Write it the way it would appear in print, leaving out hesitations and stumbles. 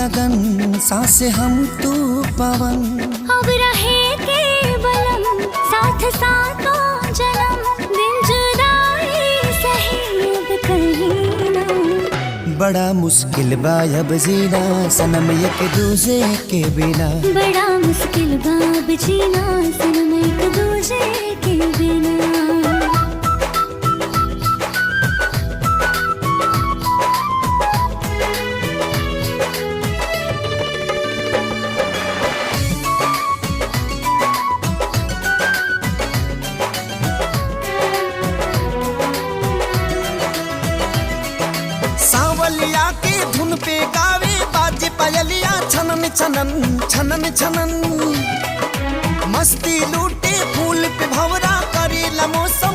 गगन, सांस हम तू पवन। अब रहे के बलम साथ साथों जन्म, दिन जुदाई सही अब कहीं ना। बड़ा मुश्किल बा अब जीना सनम एक दूजे के बिना। बड़ा मुश्किल बा अब जीना सनम एक दूजे के बिना। सावलिया के धुन पे गावे बाजे पायलिया छनन छनन छनन छनन। मस्ती लूटे फूल पे भंवरा करेला मौसम।